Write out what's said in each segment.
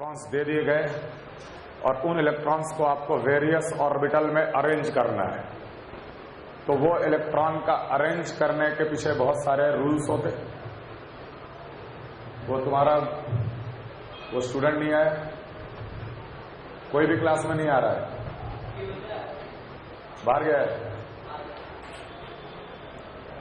Electrons they दिए गए और उन इलेक्ट्रॉन्स को आपको वेरियस ऑर्बिटल में अरेंज करना है। तो वो इलेक्ट्रॉन का अरेंज करने के पीछे बहुत सारे रूल्स होते। वो तुम्हारा वो स्टूडेंट नहीं आया, कोई भी क्लास में नहीं आ रहा है, बाहर गया है।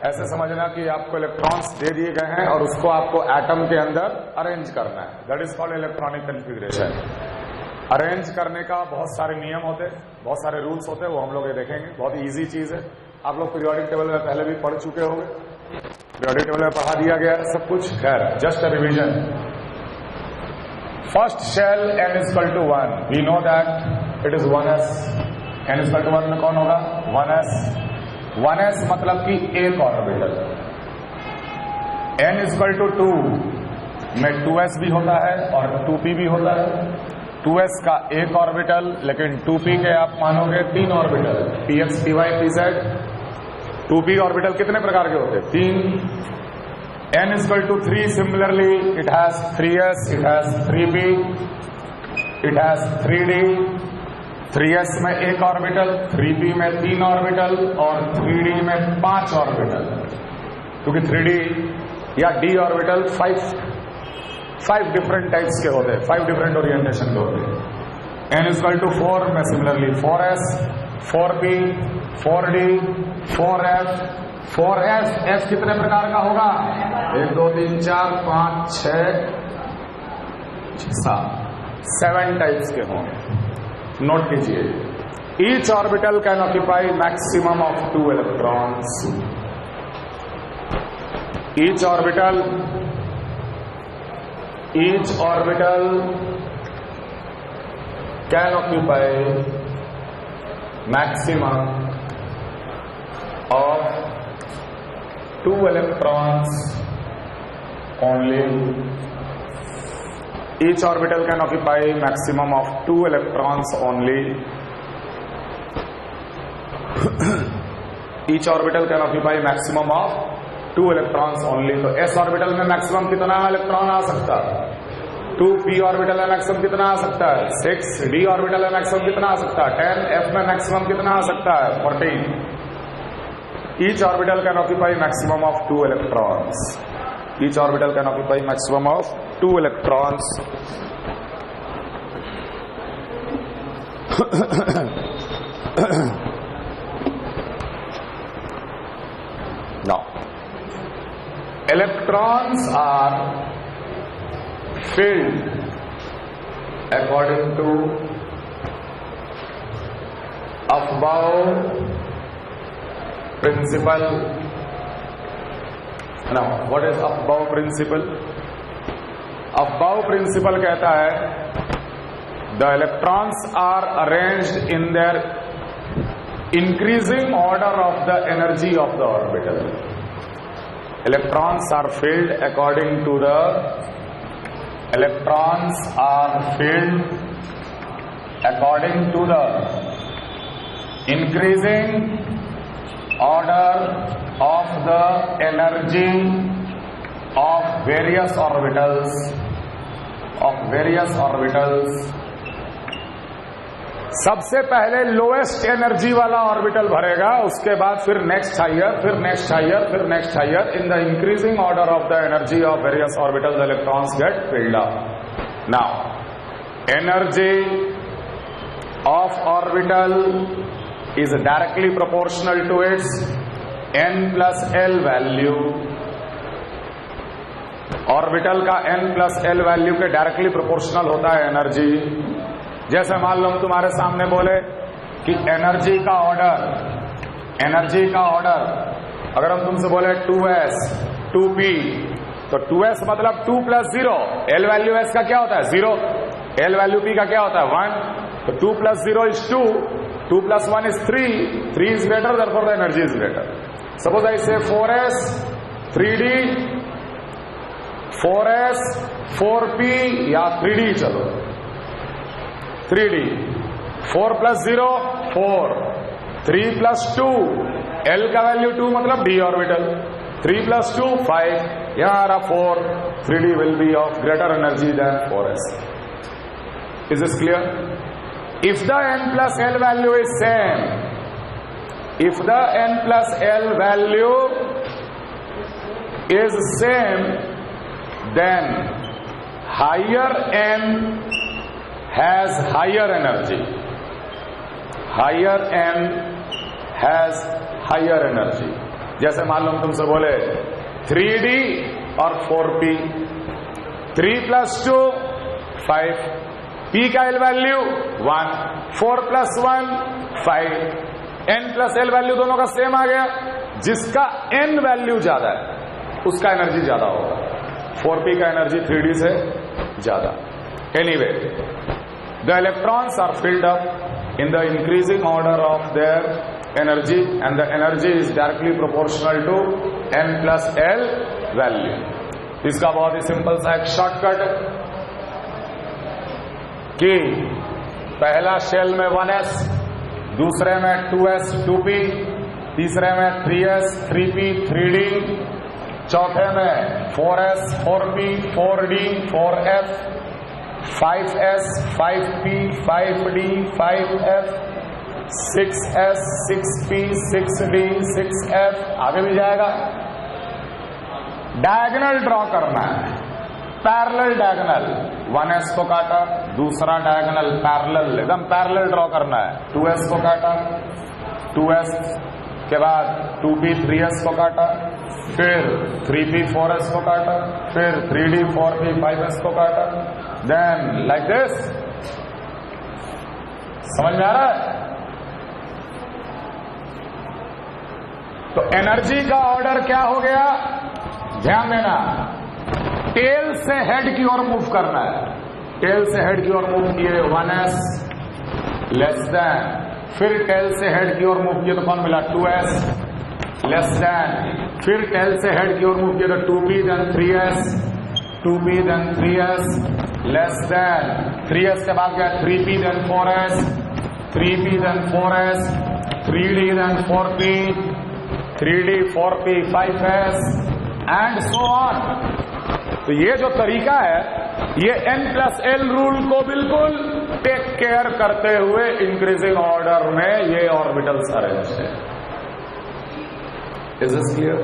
ऐसे समझना कि आपको इलेक्ट्रॉन्स दे दिए गए हैं और उसको आपको एटम के अंदर अरेंज करना है। That is called electronic configuration. Arrange करने का बहुत सारे नियम होते हैं, बहुत सारे रूल्स होते हैं, वो हम लोग ये देखेंगे। बहुत इजी चीज है, आप लोग पीरियोडिक टेबल में पहले भी पढ़ चुके होंगे, पीरियोडिक टेबल में पढ़ा दिया गया है सब कुछ। खैर, just a revision. First shell n is equal to 1, we know that it is 1s। n is equal to 1 में कौन होगा? 1s। 1s मतलब कि एक orbital. n is equal to 2 में 2s भी होता है और 2p भी होता है। 2s का एक ऑर्बिटल, लेकिन 2p के आप मानोगे 3 orbital, px py pz। 2p orbital कितने प्रकार के होते हैं? 3। n is equal to 3, similarly it has 3s, it has 3p, it has 3d। 3s में एक ऑर्बिटल, 3p में 3 ऑर्बिटल और 3d में 5 ऑर्बिटल, क्योंकि 3d या d ऑर्बिटल 5 डिफरेंट टाइप्स के होते हैं, 5 डिफरेंट ओरिएंटेशन के होते हैं। n इज इक्वल टू 4 में similarly 4s, 4p, 4d, 4f, 4s। f कितने प्रकार का होगा? 1 2 3 4 5 6 7 7 टाइप्स के होंगे। नोट कीजिए, each orbital can occupy maximum of 2 electrons. Each orbital can occupy maximum of 2 electrons only. Each orbital can occupy maximum of 2 electrons only. Each orbital can occupy maximum of 2 electrons only. तो s orbital में maximum कितना electron आ सकता है? 2। p orbital में maximum कितना आ सकता है? 6। d orbital में मैक्सिमम कितना आ सकता है? 10। f में मैक्सिमम कितना आ सकता है? 14। Each orbital can occupy maximum of 2 electrons. Each orbital can occupy maximum of 2 electrons. Now, electrons are filled according to above principle. Now, what is above principle? Above principle कहता है the electrons are arranged in their increasing order of the energy of the orbital. Electrons are filled according to the increasing order of the energy of various orbitals. सबसे पहले lowest energy वाला orbital भरेगा, उसके बाद फिर next higher, फिर next higher, फिर next higher. In the increasing order of the energy of various orbitals the electrons get filled up. Now, energy of orbital is directly proportional to its n plus l value. Orbital का n plus l value के directly proportional होता है energy. जैसे मान लो हम तुम्हारे सामने बोले कि एनर्जी का ऑर्डर अगर हम तुमसे बोले 2s 2p, तो 2s मतलब 2 plus 0, l वैल्यू s का क्या होता है? 0, l वैल्यू p का क्या होता है? 1, तो 2 plus 0 is 2, 2 plus 1 is 3, 3 is greater, therefore the energy is greater. Suppose I say 4s 3d, 4s 4p या 3d, चलो 3d, 4 plus 0 4, 3 plus 2, l का वैल्यू 2 मतलब d ऑर्बिटल, 3 plus 2 5, यहाँ आ रहा 4, 3d will be of greater energy than 4s. Is this clear? If the n plus L value is same, if the n plus L value is same, then higher n has higher energy. Higher n has higher energy. जैसे मान लो हम तुमसे बोले 3D और 4P, 3 plus 2 5, P का L value 1, 4 plus 1 5, n plus L value दोनों का same आ गया. जिसका n वैल्यू ज्यादा है उसका एनर्जी ज्यादा होगा. 4P का एनर्जी 3D से ज्यादा. Anyway, the electrons are filled up in the increasing order of their energy, and the energy is directly proportional to n plus L value. इसका बहुत ही सिंपल सा एक शॉर्टकट कि पहला शेल में 1s, दूसरे में 2s 2p, तीसरे में 3s 3p 3d, चौथे में 4s 4p 4d 4f, 5s 5p 5d 5f, 6s 6p 6d 6f. आगे भी जाएगा. डायगोनल ड्रॉ करना है, पैरेलल डायगोनल. 1s को काटा, दूसरा डायगोनल पैरेलल, एकदम पैरेलल ड्रॉ करना है. 2s को काटा, 2s के बाद 2p 3s को काटा, फिर 3p 4s को काटा, फिर 3d 4p 5s को काटा. Then like this. समझ में आ रहा है? तो एनर्जी का ऑर्डर क्या हो गया? ध्यान देना, टेल से हेड की ओर मूव करना है. टेल से हेड की ओर मूव किए 1s लेस देन, फिर टेल से हेड की ओर मूव किए तो कौन मिला? 2s लेस देन, फिर टेल से हेड की ओर मूव किए तो 2p then 3s, 2p then 3s less than, 3s के बाद गया 3p then 4s, 3p then 4s, 3d then 4p, 3d 4p 5s and so on. तो ये जो तरीका है ये n प्लस एल रूल को बिल्कुल टेक केयर करते हुए इंक्रीजिंग ऑर्डर में ये ऑर्बिटल्स अरेंज है. Is this clear?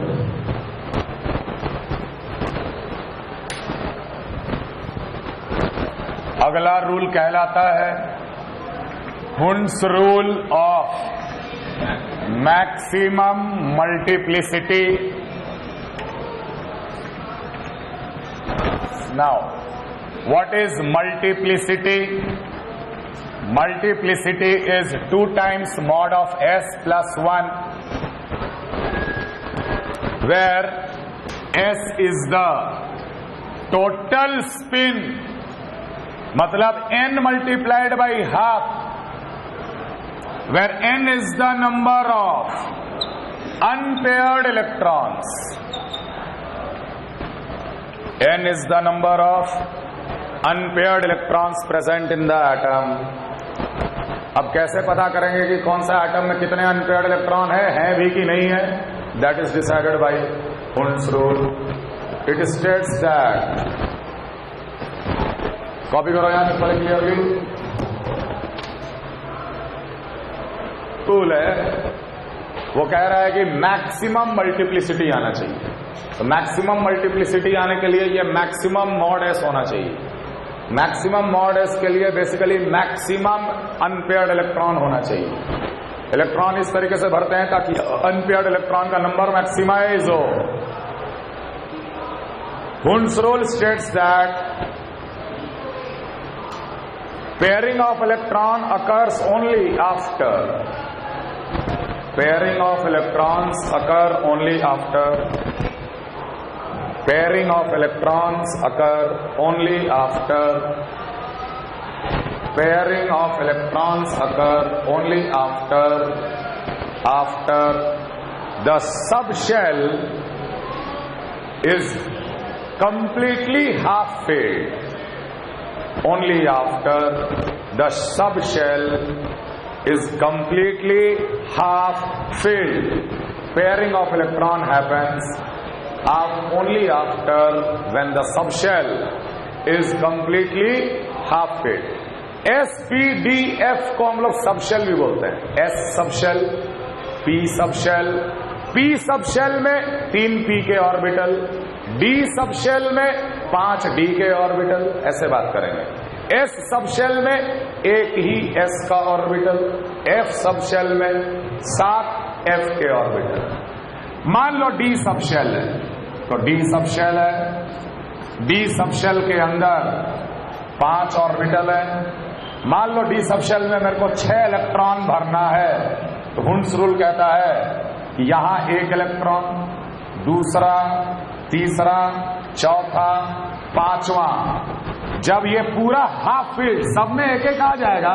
अगला रूल कहलाता है Hund's rule of maximum multiplicity. Now, what is multiplicity? Multiplicity is 2 times mod of s plus 1, where s is the total spin, मतलब n multiplied by half, where n is the number of unpaired electrons. n is the number of unpaired electrons present in the atom. अब कैसे पता करेंगे कि कौन सा atom में कितने अनपेयर्ड इलेक्ट्रॉन है भी कि नहीं है? That is decided by Hund's rule. It states that, copy करो यहां पे पहले क्लियरली. रूल है वो कह रहा है कि मैक्सिमम मल्टीप्लिसिटी आना चाहिए. तो मैक्सिमम मल्टीप्लिसिटी आने के लिए ये मैक्सिमम मॉड एस होना चाहिए. मैक्सिमम मॉड एस के लिए बेसिकली मैक्सिमम अनपेयर्ड इलेक्ट्रॉन होना चाहिए. इलेक्ट्रॉन इस तरीके से भरते हैं ताकि अनपेयर्ड इलेक्ट्रॉन का नंबर मैक्सिमाइज हो. Hund's rule states that pairing of electron occurs only after, pairing of electrons occur only after, pairing of electrons occur only after, pairing of electrons occur only after the subshell is completely half filled. Only after the subshell is completely half filled, pairing of electron happens only after when the subshell is completely half filled. S P D F को हम लोग subshell भी बोलते हैं। S subshell, P subshell, P subshell में 3 P के orbital, D subshell में 5 D के ऑर्बिटल, ऐसे बात करेंगे। एस सबशेल में एक ही एस का ऑर्बिटल, एफ सबशेल में 7 एफ के ऑर्बिटल। मान लो डी सबशेल है, तो डी सबशेल है, डी सबशेल के अंदर 5 ऑर्बिटल है। मान लो डी सबशेल में मेरे को 6 इलेक्ट्रॉन भरना है, तो हुंड्स रूल कहता है कि यहां 1 इलेक्ट्रॉन, दूसरा, तीसरा, चौथा, 5वां। जब ये पूरा हाफ फील्ड सब में एक एक आ जाएगा,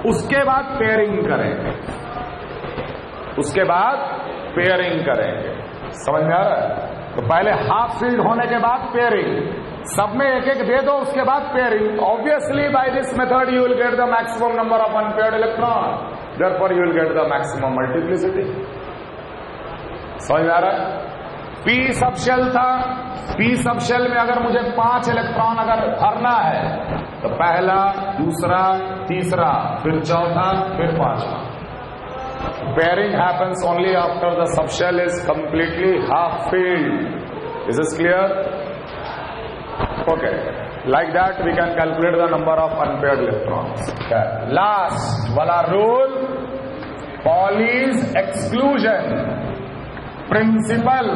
उसके बाद पेयरिंग करेंगे, उसके बाद पेयरिंग करेंगे। समझ में आ रहा है? तो पहले हाफ फील्ड होने के बाद पेयरिंग, सब में एक एक दे दो, उसके बाद pairing. Obviously by this method you will get the maximum number of unpaired electron, therefore you will get the maximum multiplicity. समझ में आ रहा है? पी सबशेल था, पी सबशेल में अगर मुझे 5 इलेक्ट्रॉन अगर भरना है, तो पहला, दूसरा, तीसरा, फिर चौथा, फिर 5वां। Pairing happens only after the subshell is completely half filled. Is this clear? Okay. Like that we can calculate the number of unpaired electrons. Okay. Last wala rule, Pauli's exclusion principle.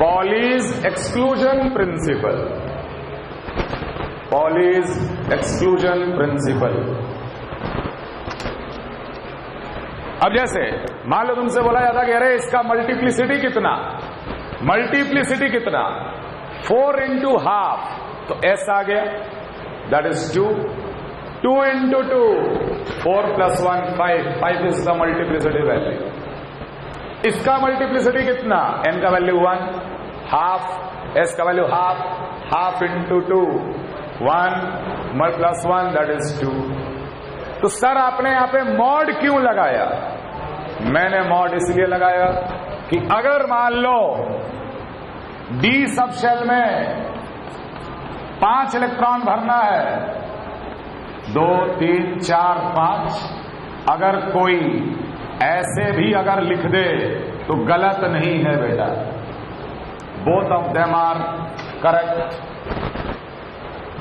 Pauli's exclusion principle. Pauli's exclusion principle. अब जैसे मान लो तुमसे बोला जाता कि अरे इसका multiplicity कितना, मल्टीप्लिसिटी कितना, 4 इंटू हाफ, तो एस आ गया, that is 2, 2 into 2, 4 plus 1 5, 5 is the multiplicity value. इसका मल्टीप्लिसिटी कितना, एन का वैल्यू 1, हाफ, एस का value half, half into 2, 1 plus 1 that is 2। तो सर आपने यहां पे मॉड क्यों लगाया? मैंने मॉड इसलिए लगाया कि अगर मान लो डी सबशेल में 5 इलेक्ट्रॉन भरना है, 2, 3, 4, 5, अगर कोई ऐसे भी अगर लिख दे तो गलत नहीं है बेटा। Both of them are correct,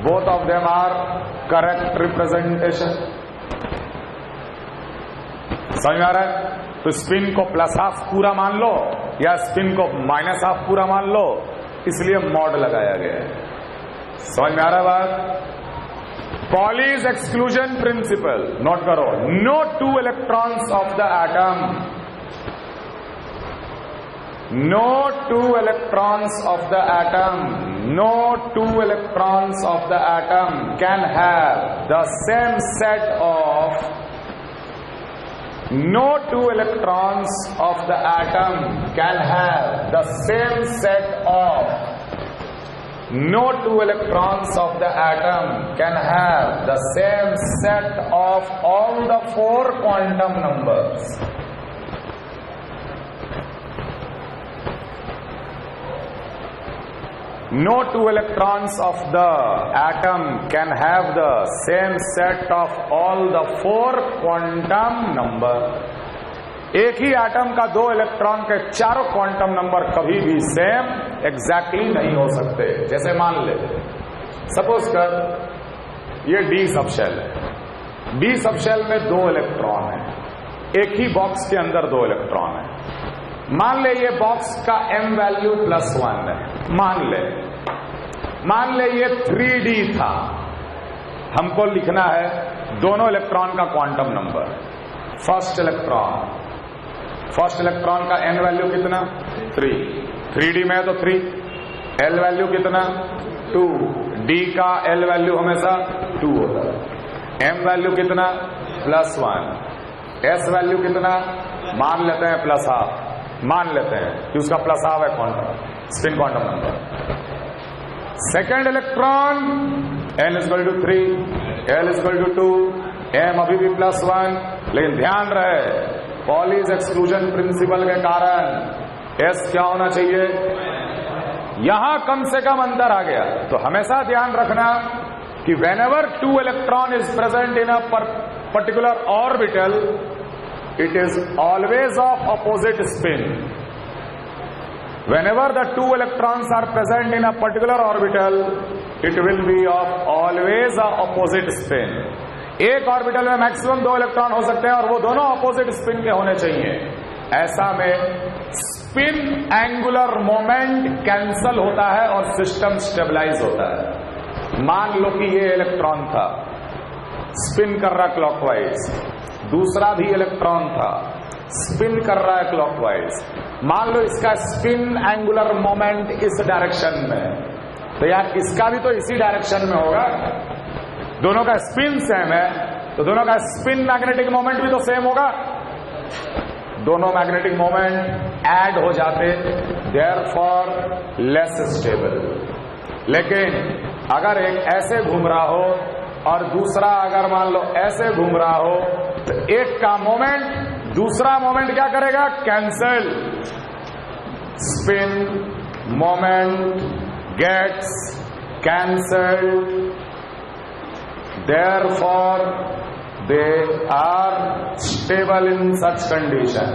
both of them are correct representation. समझ में आ रहा है? तो स्पिन को प्लस हाफ पूरा मान लो या स्पिन को माइनस हाफ पूरा मान लो, इसलिए मॉड लगाया गया है। समझ में आ रहा है बात? Pauli's exclusion principle, नोट करो, no 2 electrons of the atom, no 2 electrons of the atom, no 2 electrons of the atom can have the same set of, no 2 electrons of the atom can have the same set of, no 2 electrons of the atom can have the same set of all the 4 quantum numbers. No 2 electrons of the atom can have the same set of all the 4 quantum number. एक ही atom का 2 electron के 4 quantum number कभी भी same exactly नहीं हो सकते। जैसे मान ले, सपोज कर ये डी सबशेल है, डी सबशेल में 2 इलेक्ट्रॉन है, एक ही बॉक्स के अंदर 2 इलेक्ट्रॉन है। मान ले ये बॉक्स का m वैल्यू +1 है, मान ले ये 3D था। हमको लिखना है दोनों इलेक्ट्रॉन का क्वांटम नंबर। फर्स्ट इलेक्ट्रॉन का n वैल्यू कितना, 3, 3D में है तो 3, l वैल्यू कितना, 2, d का l वैल्यू हमेशा 2 होता है, m वैल्यू कितना, +1, s वैल्यू कितना, मान लेते हैं +½ मान लेते हैं कि उसका +½ है quantum spin quantum number. Second electron n = 3, l = 2, m अभी भी +1, लेकिन ध्यान रहे पॉलीज एक्सक्लूजन प्रिंसिपल के कारण s क्या होना चाहिए, यहां कम से कम अंतर आ गया। तो हमेशा ध्यान रखना कि whenever 2 electron is present in a particular orbital, it is always of opposite spin. Whenever the 2 electrons are present in a particular orbital, it will be of always a opposite spin. एक orbital में maximum 2 electron हो सकते हैं और वो दोनों opposite spin के होने चाहिए। ऐसा में स्पिन एंगुलर मोमेंट कैंसल होता है और सिस्टम स्टेबलाइज होता है। मान लो कि ये इलेक्ट्रॉन था, स्पिन कर रहा क्लॉकवाइज, दूसरा भी इलेक्ट्रॉन था, स्पिन कर रहा है क्लॉकवाइज। मान लो इसका स्पिन एंगुलर मोमेंट इस डायरेक्शन में, तो यार इसका भी तो इसी डायरेक्शन में होगा। दोनों का स्पिन सेम है तो दोनों का स्पिन मैग्नेटिक मोमेंट भी तो सेम होगा। दोनों मैग्नेटिक मोमेंट ऐड हो जाते, देयरफॉर लेस स्टेबल। लेकिन अगर एक ऐसे घूम रहा हो और दूसरा अगर मान लो ऐसे घूम रहा हो, तो एक का मोमेंट दूसरा मोमेंट क्या करेगा? Cancel. Spin moment gets cancelled, therefore they are stable in such condition.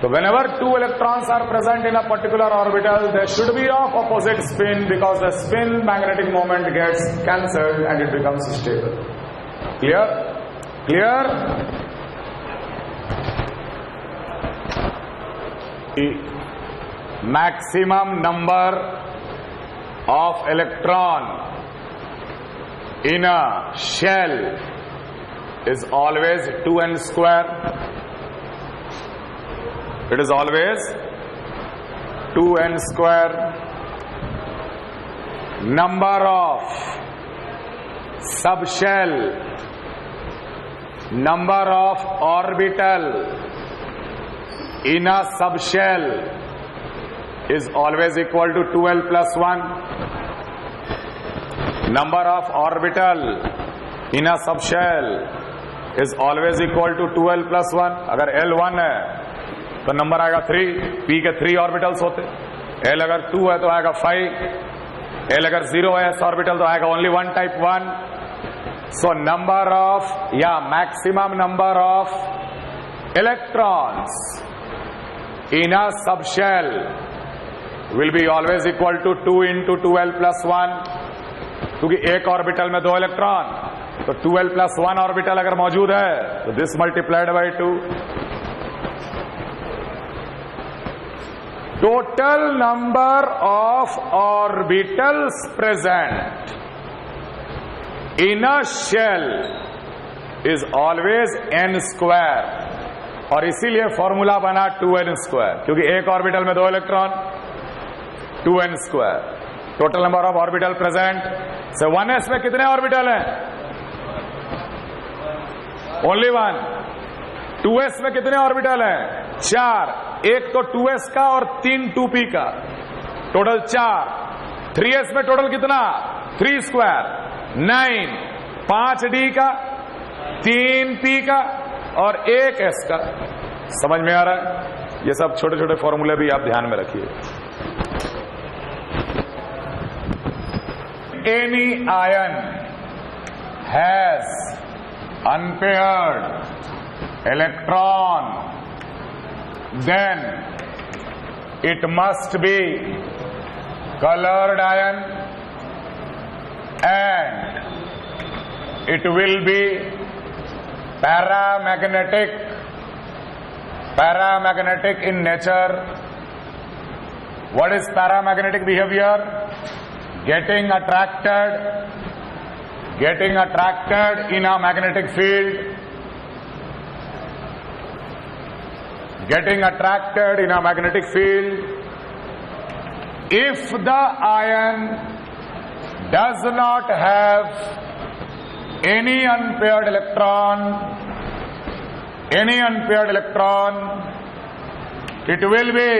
So whenever 2 electrons are present in a particular orbital, they should be of opposite spin, because the spin magnetic moment gets cancelled and it becomes stable. Clear? Clear? The maximum number of electron in a shell is always 2n square. It is always 2n square. Number of subshell, number of orbital in a subshell is always equal to 2l plus 1. Number of orbital in a subshell is always equal to 2l plus 1. अगर l 1 है तो number आएगा 3, p के 3 orbitals होते। l अगर 2 है तो आएगा 5, l अगर 0 है s ऑर्बिटल तो आएगा only 1 type 1. So number of या maximum number of electrons in a subshell will be always equal to 2 into 2l plus 1. क्योंकि एक ऑर्बिटल में 2 इलेक्ट्रॉन, तो 2l plus 1 ऑर्बिटल अगर मौजूद है तो this multiplied by 2. Total number of orbitals present in a shell is always n square, और इसीलिए फॉर्मूला बना 2n स्क्वायर, क्योंकि एक ऑर्बिटल में 2 electron, 2n square. Total number of orbital present से 1s में कितने ऑर्बिटल हैं? ओनली 1. 2s में कितने ऑर्बिटल हैं? 4. एक तो 2s का और 3 2p का, टोटल 4. 3s में टोटल कितना? 3 स्क्वायर 9. 5d का, 3p का और 1s का. समझ में आ रहा है? ये सब छोटे छोटे फॉर्मूले भी आप ध्यान में रखिए. Any ion has unpaired electron, then it must be colored ion and it will be paramagnetic. Paramagnetic in nature. What is paramagnetic behavior? Getting attracted in a magnetic field, getting attracted in a magnetic field. If the ion does not have any unpaired electron, it will be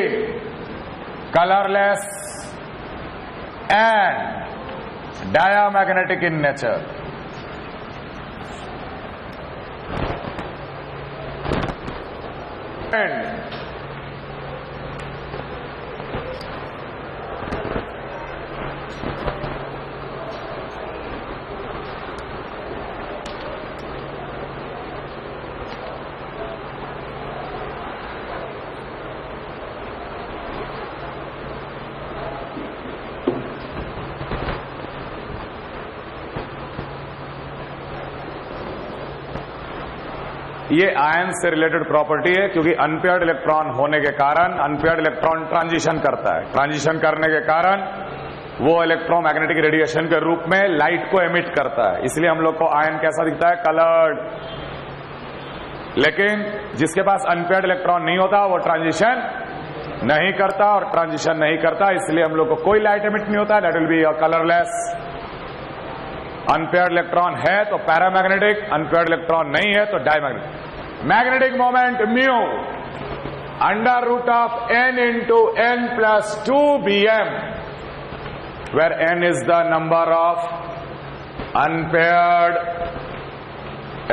colorless and diamagnetic in nature. And ये ion से related property है, क्योंकि unpaired electron होने के कारण unpaired electron transition करता है। Transition करने के कारण वो इलेक्ट्रोमैग्नेटिक रेडिएशन के रूप में लाइट को एमिट करता है, इसलिए हम लोग को आयन कैसा दिखता है, कलर्ड। लेकिन जिसके पास अनपेयर्ड इलेक्ट्रॉन नहीं होता वो ट्रांजिशन नहीं करता, और ट्रांजिशन नहीं करता इसलिए हम लोग को कोई लाइट एमिट नहीं होता, that will be colourless. Unpaired electron है तो पैरामैग्नेटिक, अनपेयर्ड इलेक्ट्रॉन नहीं है तो diamagnetic. Magnetic moment mu under root of n into n plus 2bm, where n is the number of unpaired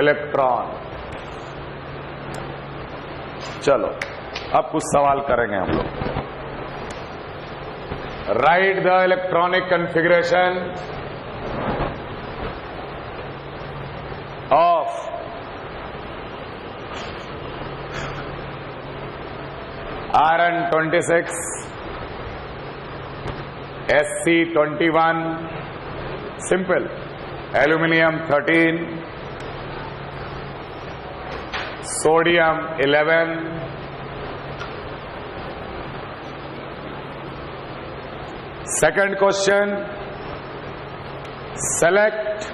electron। चलो अब कुछ सवाल करेंगे हम लोग। Right the electronic configuration of iron 26, Sc21, simple, aluminium 13, sodium 11, second question, select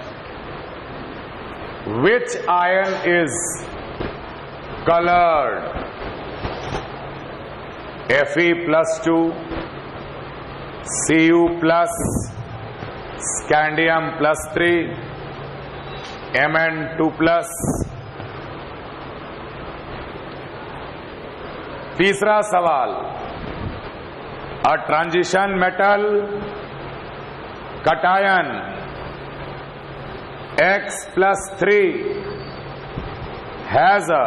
which ion is colored, Fe+2, Cu+, scandium+3, Mn2+। तीसरा सवाल, a transition metal cation X+3 has a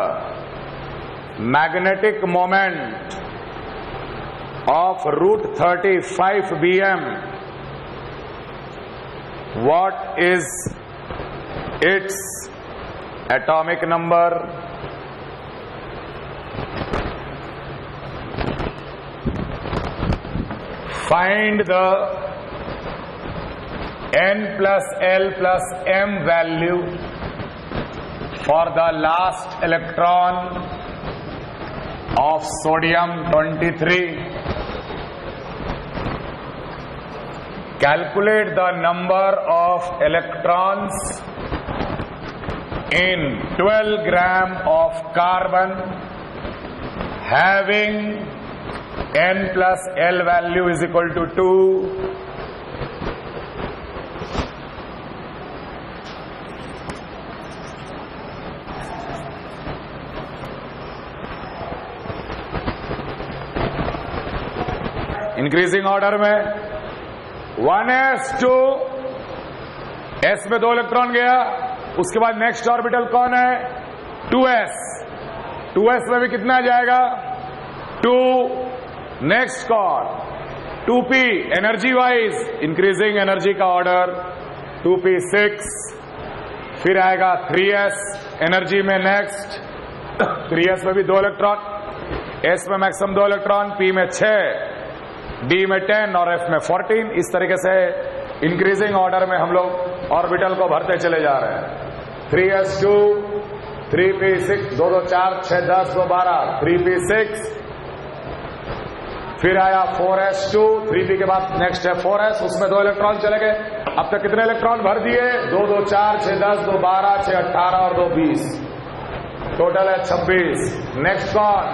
magnetic moment of √35 bm. What is its atomic number? Find the n plus l plus m value for the last electron of sodium 23. Calculate the number of electrons in 12 gram of carbon having n plus l value is equal to 2. Increasing order में 1s2, s में 2 electron गया, उसके बाद next orbital कौन है, 2s, 2s में भी कितना जाएगा, 2, नेक्स्ट कौन, 2p, energy wise increasing energy का ऑर्डर 2p6, फिर आएगा 3s एनर्जी में नेक्स्ट, 3s में भी 2 इलेक्ट्रॉन, s में मैक्सिमम 2 इलेक्ट्रॉन, p में 6, D में 10 और F में 14। इस तरीके से इंक्रीजिंग ऑर्डर में हम लोग ऑर्बिटल को भरते चले जा रहे हैं। 3s2, 3p6, 2 2 4 6 10 2 12, 3p6, फिर आया 4s2, 3p के बाद नेक्स्ट है 4s, उसमें 2 इलेक्ट्रॉन चले गए। अब तक कितने इलेक्ट्रॉन भर दिए, 2 2 4 6 10 2 12 6 18 और 2 20, टोटल है 26। नेक्स्ट कौन,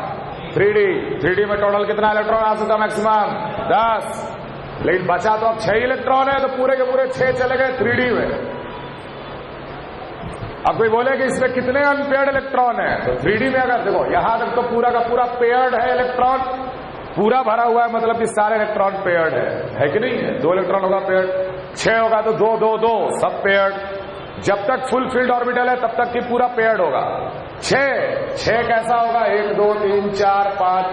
3D, 3D में टोटल कितना इलेक्ट्रॉन आ सकता है, मैक्सिमम 10, लेकिन बचा तो अब 6 इलेक्ट्रॉन है, तो पूरे के पूरे 6 चले गए 3D में। अब कोई बोले कि इसमें कितने अनपेयर्ड इलेक्ट्रॉन है, तो 3D में अगर देखो यहां तक तो पूरा का पूरा पेयर्ड है, इलेक्ट्रॉन पूरा भरा हुआ है, मतलब कि सारे इलेक्ट्रॉन पेयर्ड है कि नहीं है, 2 इलेक्ट्रॉन होगा पेयर्ड, 6 होगा तो 2 2 2 सब पेयर्ड। जब तक फुल फील्ड ऑर्बिटल है तब तक की पूरा पेयर्ड होगा। 6 कैसा होगा, 1 2 3 4 5,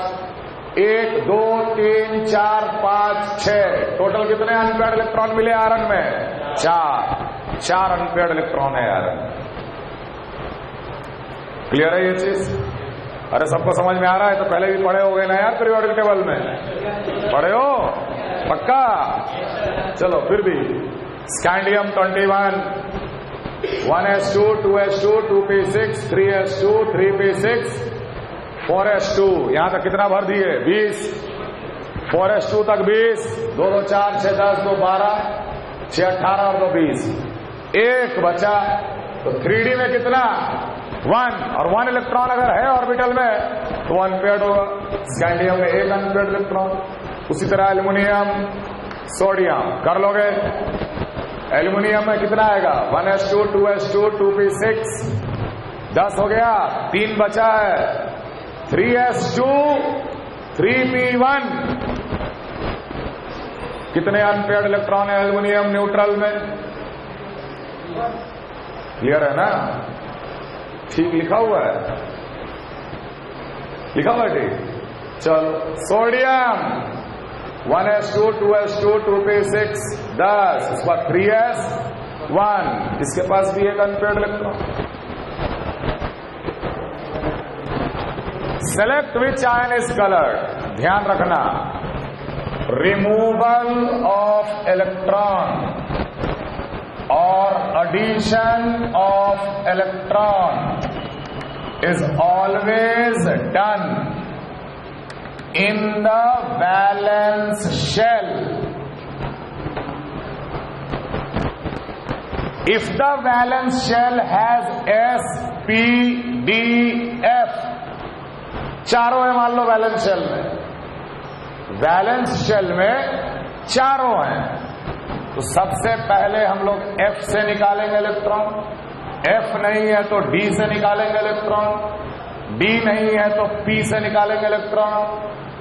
1 2 3 4 5 6, टोटल कितने अनपेयर्ड इलेक्ट्रॉन मिले आयरन में, 4 अनपेयर्ड इलेक्ट्रॉन है आयरन। क्लियर है ये चीज? अरे सबको समझ में आ रहा है? तो पहले भी पढ़े हो गए ना यार, पीरियोडिक टेबल में पढ़े हो पक्का? चलो फिर भी scandium 21, 1s2, 2s2, 2p6, 3s2, 3p6, 4s2, यहां तक कितना भर दिए? 20। 4s2 तक 20, 2 2 4 6 10 2 12 6 18 और 2 20, एक बचा। तो 3D में कितना? 1, और 1 इलेक्ट्रॉन अगर है ऑर्बिटल में तो अनपेयर्ड होगा। स्कैंडियम में एक अनपेयर्ड इलेक्ट्रॉन। उसी तरह एल्युमिनियम, सोडियम कर लोगे। एल्युमिनियम में कितना आएगा? 1s2, 2s2, 2p6, 10 हो गया। 3 बचा है, 3s2, 3p1। कितने अनपेयर्ड इलेक्ट्रॉन है एल्युमिनियम न्यूट्रल में? क्लियर है ना? ठीक लिखा हुआ है, लिखा हुआ है ठीक। चलो सोडियम 1s2, 2s2, 2p6, 10, उसके बाद 3s1, इसके पास भी एक unpaired electron. Select which ion is coloured. ध्यान रखना, रिमूवल ऑफ इलेक्ट्रॉन और addition of electron is always done in the valence shell. If the valence shell has s, p, d, f, चारों है मान लो वैलेंस शेल में, valence shell में चारों हैं, तो सबसे पहले हम लोग F से निकालेंगे इलेक्ट्रॉन। F नहीं है तो D से निकालेंगे इलेक्ट्रॉन। D नहीं है तो P से निकालेंगे इलेक्ट्रॉन।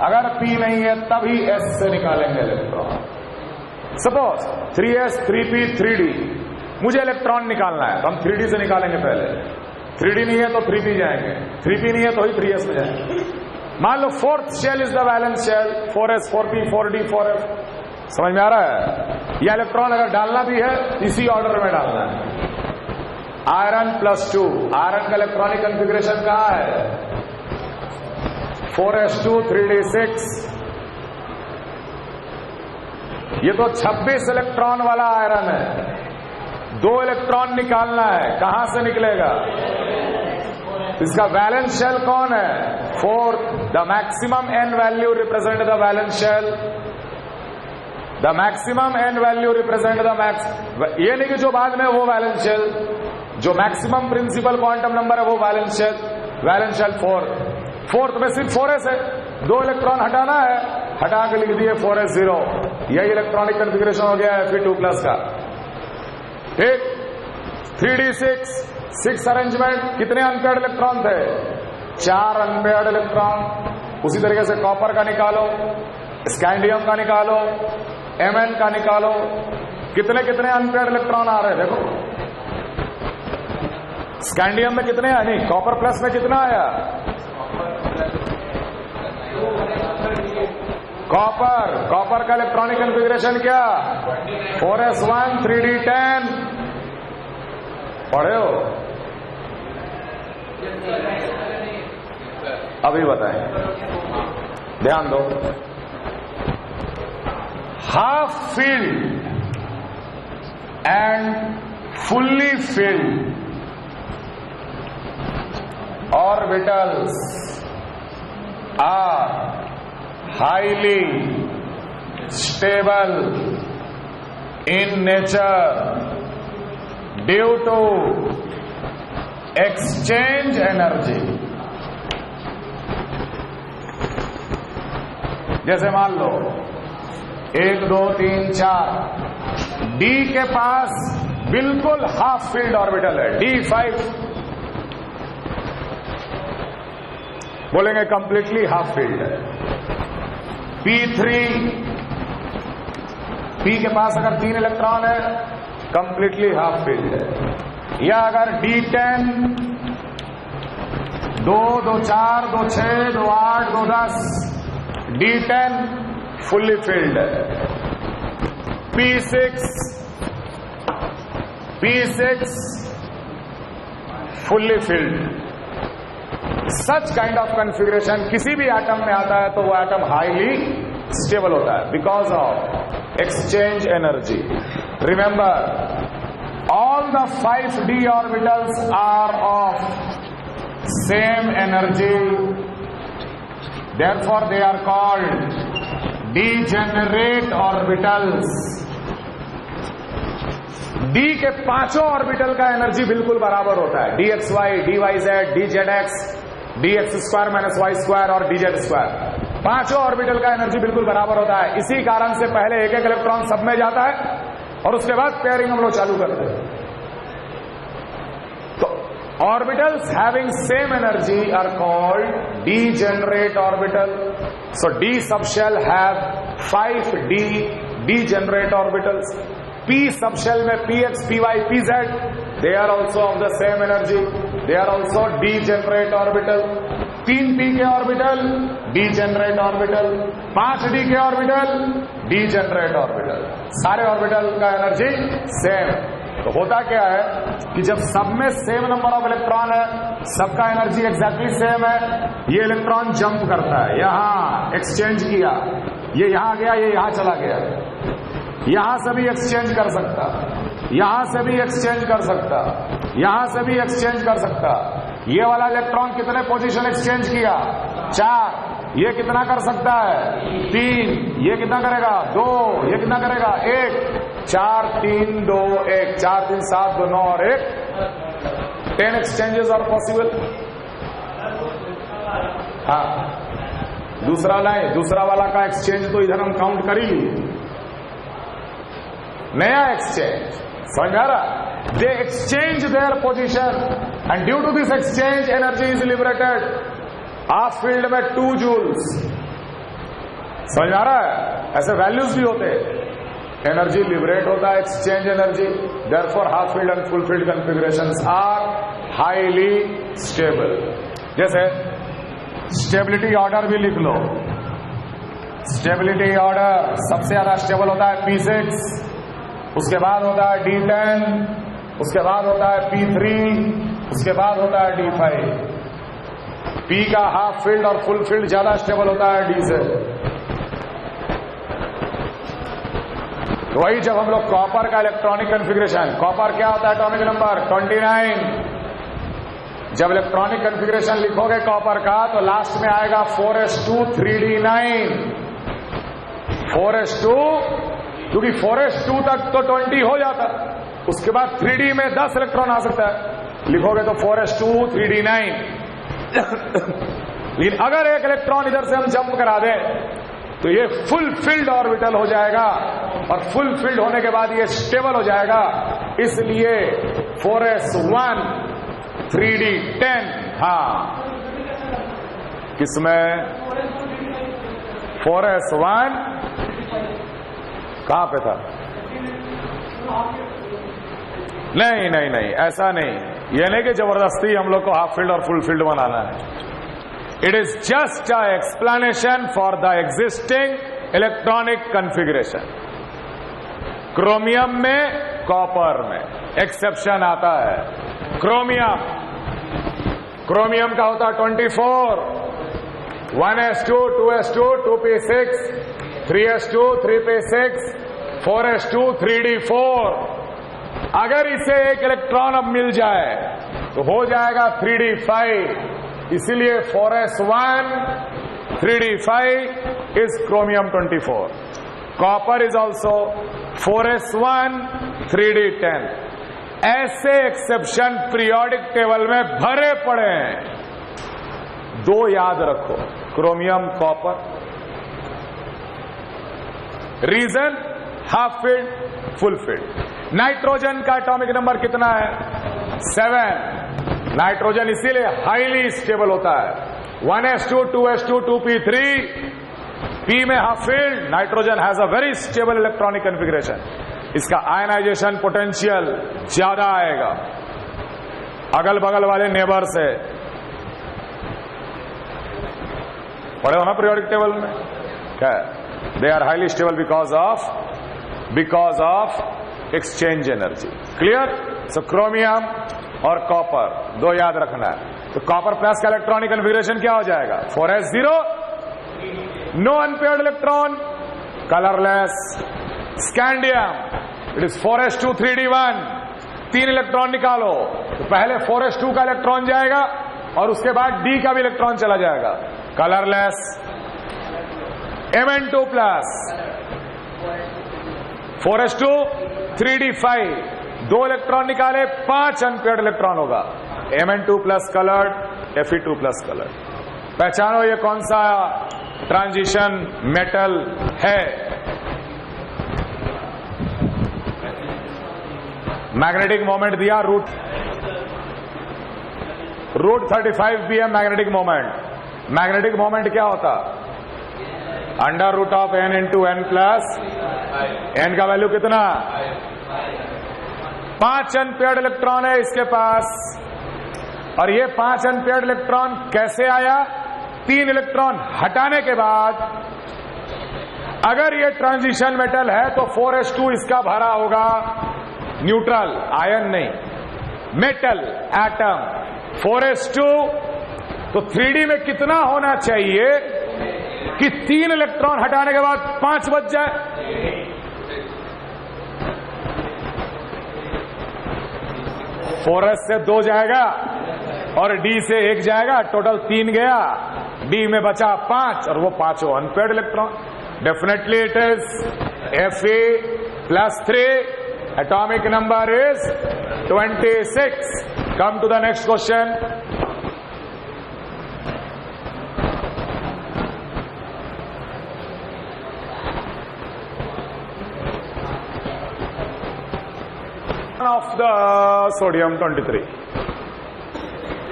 अगर P नहीं है तभी S से निकालेंगे electron. Suppose 3s, 3p, 3d, मुझे इलेक्ट्रॉन निकालना है तो हम 3d से निकालेंगे पहले। 3d नहीं है तो 3p जाएंगे, 3p नहीं है तो ही 3s में जाएंगे। मान लो fourth shell is the valence shell, 4s, 4p, 4d, 4f। समझ में आ रहा है? यह इलेक्ट्रॉन अगर डालना भी है इसी ऑर्डर में डालना है। आयरन +2, आयरन का इलेक्ट्रॉनिक कॉन्फ़िगरेशन कहां है? 4s2, 3d6। ये तो 26 इलेक्ट्रॉन वाला आयरन है। 2 इलेक्ट्रॉन निकालना है, कहां से निकलेगा? इसका वैलेंस शेल कौन है? 4। The maximum n value represent the valence shell. The maximum n value represent the max, ये नहीं कि जो बाद में वो वैलेंस शेल, जो मैक्सिमम प्रिंसिपल क्वांटम नंबर है वो valence shell. Valence shell 4, fourth में सिर्फ 4s है, 2 इलेक्ट्रॉन हटाना है, हटा के लिख दिए 4s0। यही इलेक्ट्रॉनिक कॉन्फ़िगरेशन हो गया Fe2+ का। ठीक, 3d6, 6 अरेंजमेंट। कितने अनपेयर्ड इलेक्ट्रॉन थे? 4 अनपेयर्ड इलेक्ट्रॉन। उसी तरीके से कॉपर का निकालो, स्कैंडियम का निकालो, Mn का निकालो। कितने कितने अनपेयर्ड इलेक्ट्रॉन आ रहे हैं देखो। स्कैंडियम में कितने आए? नहीं, कॉपर प्लस में कितना आया? कॉपर का इलेक्ट्रॉनिक कॉन्फ़िगरेशन क्या? 4s1, 3d10। पढ़े हो? अभी बताएं, ध्यान दो। Half filled and fully filled orbitals are highly stable in nature due to exchange energy। जैसे मान लो 1 2 3 4, D के पास बिल्कुल हाफ फील्ड ऑर्बिटल है, D5 बोलेंगे कंप्लीटली हाफ फील्ड है। P3, P के पास अगर 3 इलेक्ट्रॉन है कंप्लीटली हाफ फील्ड है। या अगर D10, 2 2 4 2 6 2 8 2 10, D10 फुल्ली फील्ड है। P6 fully field. Such kind of configuration किसी भी एटम में आता है तो वो एटम हाईली स्टेबल होता है because of exchange energy. Remember, all the 5d orbitals are of same energy, therefore they are called degenerate orbitals. d के पांचों ऑर्बिटल का एनर्जी बिल्कुल बराबर होता है, dxy, dyz, dzx, dx square minus Y square और dz स्क्वायर. पांचों ऑर्बिटल का एनर्जी बिल्कुल बराबर होता है. इसी कारण से पहले एक एक इलेक्ट्रॉन सब में जाता है और उसके बाद पेयरिंग हम लोग चालू करते हैं. तो orbitals having same energy are called degenerate orbital. So d sub shell have 5d degenerate orbitals. p sub shell में px, py, pz, they are also of the same energy, they are also degenerate orbital. 3p के orbital degenerate orbital, 5d के orbital degenerate orbital. सारे orbital का energy same. तो होता क्या है कि जब सब में सेम नंबर ऑफ इलेक्ट्रॉन है, सबका एनर्जी एग्जैक्टली सेम है, ये इलेक्ट्रॉन जंप करता है, यहां एक्सचेंज किया, ये यहां गया, ये यहां चला गया, यहां से भी एक्सचेंज कर सकता, यहां से भी एक्सचेंज कर सकता, यहां से भी एक्सचेंज कर सकता. ये वाला इलेक्ट्रॉन कितने पोजीशन एक्सचेंज किया? 4. ये कितना कर सकता है? 3. ये कितना करेगा? 2. ये कितना करेगा? 1. 4 3 2 1. 4 3 7 2 9 और 1. 10 एक्सचेंजेस आर पॉसिबल. हाँ, दूसरा लाइन, दूसरा वाला का एक्सचेंज तो इधर हम काउंट कर ही लिए. नया एक्सचेंज, समझ आ रहा? They exchange their position and due to this exchange energy is liberated. Half filled में 2 जूल्स, समझ आ रहा है? ऐसे वैल्यूज भी होते हैं. एनर्जी लिबरेट होता है, exchange energy. Therefore half filled and full filled configurations are highly stable. जैसे स्टेबिलिटी ऑर्डर भी लिख लो. स्टेबिलिटी ऑर्डर सबसे ज्यादा स्टेबल होता है P6, उसके बाद होता है D10, उसके बाद होता है P3, उसके बाद होता है D5. P का हाफ फील्ड और फुल फील्ड ज्यादा स्टेबल होता है D से. तो वही जब हम लोग कॉपर का इलेक्ट्रॉनिक कॉन्फ़िगरेशन, कॉपर क्या होता है? Atomic number 29. जब इलेक्ट्रॉनिक कॉन्फ़िगरेशन लिखोगे कॉपर का तो लास्ट में आएगा 4s2 3d9. 4s2, क्योंकि 4s2 तक तो 20 हो जाता, उसके बाद 3d में 10 इलेक्ट्रॉन आ सकता है, लिखोगे तो 4s2 3d9. लेकिन अगर एक इलेक्ट्रॉन इधर से हम जंप करा दें तो ये फुल फील्ड ऑर्बिटल हो जाएगा और फुल फील्ड होने के बाद ये स्टेबल हो जाएगा. इसलिए 4s1 3d10. हाँ, किसमें? 4s1 कहां पे था? नहीं नहीं नहीं, ऐसा नहीं. ये नहीं कि जबरदस्ती हम लोग को हाफ फील्ड और फुल फील्ड बनाना है. It is just a explanation for the existing electronic configuration. Chromium में, कॉपर में एक्सेप्शन आता है. क्रोमियम का होता है 24. 1s2 2s2 2p6 3s2 3p6 4s2 3d4. अगर इसे एक इलेक्ट्रॉन अब मिल जाए तो हो जाएगा 3d5. इसीलिए 4s1 3d5 is chromium 24. Copper is also 4s1 3d10. ऐसे एक्सेप्शन पीरियोडिक टेबल में भरे पड़े हैं. 2 याद रखो, chromium, copper. Reason? Half filled, full filled. Nitrogen का एटॉमिक नंबर कितना है? 7. नाइट्रोजन इसीलिए हाईली स्टेबल होता है. 1s2 2s2 2p3. P में half field, nitrogen has a very stable electronic configuration. इसका आयनाइजेशन पोटेंशियल ज्यादा आएगा अगल बगल वाले नेबर से. पढ़े हो ना पीरियोडिक टेबल में? क्या? They are highly stable because of exchange energy. Clear? So chromium और कॉपर 2 याद रखना है. तो कॉपर प्लस का इलेक्ट्रॉनिक कॉन्फ़िगरेशन क्या हो जाएगा? 4s0, no unpaired electron, colourless. Scandium, it is 4s2 3d1. 3 electron निकालो तो पहले 4s2 का इलेक्ट्रॉन जाएगा और उसके बाद D का भी इलेक्ट्रॉन चला जाएगा। Colourless Mn2 plus 4s2 3d5 2 electron निकाले 5 अनपेयर्ड इलेक्ट्रॉन होगा। Mn2 plus coloured Fe2 plus coloured. पहचानो ये कौन सा ट्रांजिशन मेटल है। मैग्नेटिक मोमेंट दिया रूट 35 भी है मैग्नेटिक मोमेंट। मैग्नेटिक मोमेंट क्या होता? Under root of n into n plus n का वैल्यू कितना? 5 अनपेयर्ड इलेक्ट्रॉन है इसके पास। और ये 5 अनपेयर्ड इलेक्ट्रॉन कैसे आया? 3 इलेक्ट्रॉन हटाने के बाद। अगर ये ट्रांजिशन मेटल है तो 4s2 इसका भरा होगा न्यूट्रल, आयन नहीं, मेटल एटम 4s2। तो 3D में कितना होना चाहिए कि 3 इलेक्ट्रॉन हटाने के बाद 5 बच जाए? फोरस से 2 जाएगा और D से 1 जाएगा, टोटल 3 गया, D में बचा 5 और वो 5 unpaired electron. Definitely it is Fe plus 3। Atomic number is 26. Come to the next question. Of the sodium 23.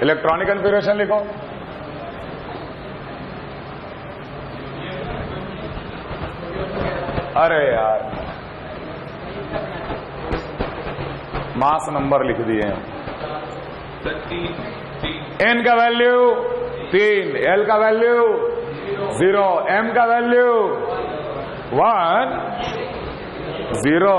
Electronic configuration लिखो। अरे यार मास नंबर लिख दिए हैं। n का वैल्यू 3, l का वैल्यू 0, m का value 1 0।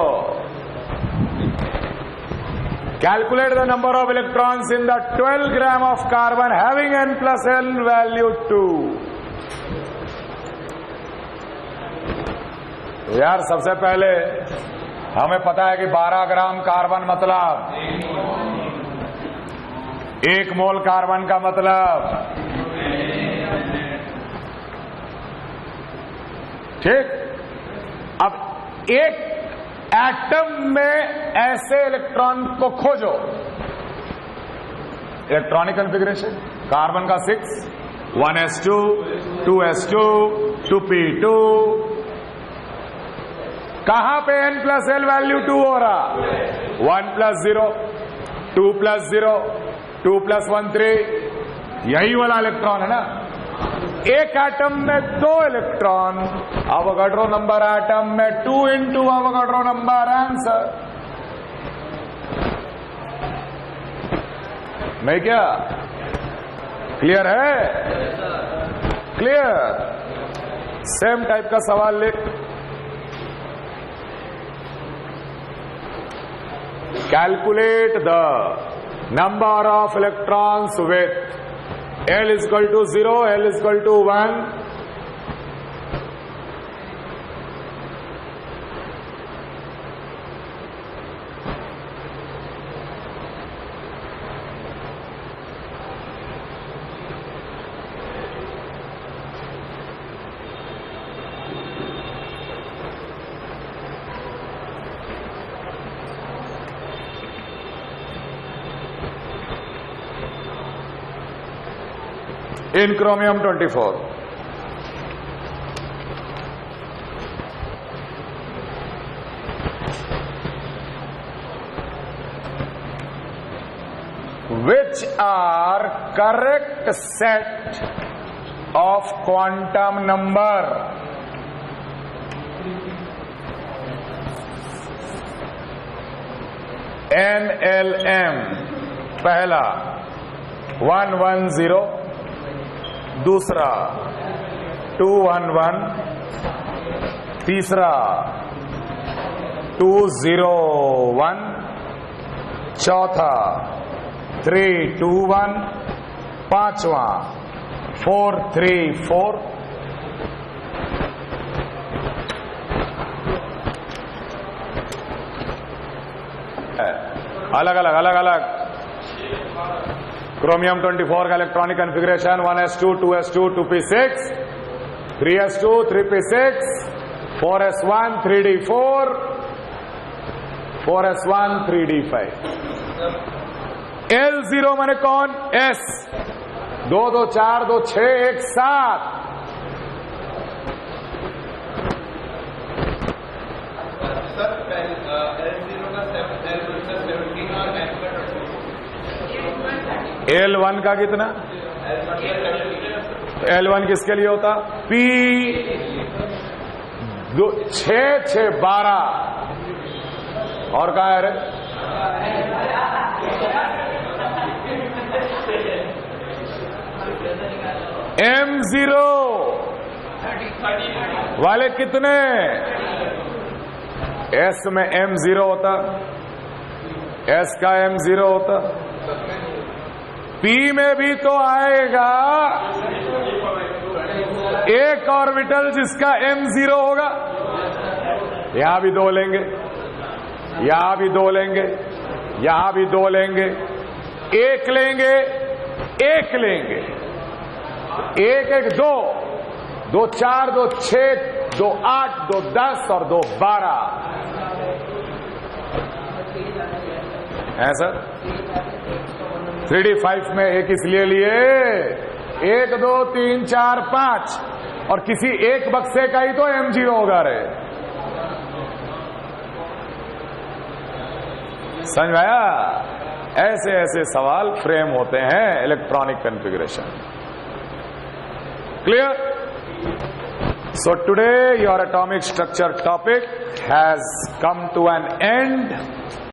Calculate the number of electrons in the 12 gram of carbon having n plus l value 2। यार सबसे पहले हमें पता है कि 12 ग्राम कार्बन मतलब 1 मोल कार्बन का मतलब, ठीक। अब एक एटम में ऐसे इलेक्ट्रॉन को खोजो। इलेक्ट्रॉनिक कॉन्फ़िगरेशन कार्बन का 6, 1s2, 2s2, 2p2। कहां पे n प्लस l वैल्यू 2 हो रहा? 1 प्लस 0, 2 प्लस 0, 2 प्लस 1 3। यही वाला इलेक्ट्रॉन है ना। एक एटम में 2 इलेक्ट्रॉन, अवोगाड्रो नंबर एटम में 2 इंटू अवोगाड्रो नंबर आंसर। मैं क्या क्लियर है? क्लियर। सेम टाइप का सवाल लिख। Calculate the number of electrons with L is equal to 0, L is equal to 1. In chromium 24, which are correct set of quantum number NLM? पहला 110, दूसरा 211, तीसरा 201, चौथा 321, पांचवा 434। अलग अलग अलग अलग क्रोमियम 24 का electronic configuration 1s2 2s2 2p6 3s2 3p6 4s1 3d4 4s1 3d5 L0 माने कौन? S 2 2 4 2 6 1 7 L1 का कितना? L1 किसके लिए होता? P 6 6 12 और कहा है रे? M0 वाले कितने? S में M0 होता, S का M0 होता, P में भी तो आएगा एक ऑर्बिटल जिसका M0 होगा। यहां भी 2 लेंगे, यहां भी 2 लेंगे, यहां भी 2 लेंगे, 1 लेंगे, 1 लेंगे, 1 1 2 2 4 2 6 2 8 2 10 और 2 12 है सर। 3d5 में 1 इसलिए लिए 1 2 3 4 5 और किसी एक बक्से का ही तो M0 होगा रे। समझ में आया? ऐसे ऐसे सवाल फ्रेम होते हैं electronic configuration. Clear? So today your atomic structure topic has come to an end.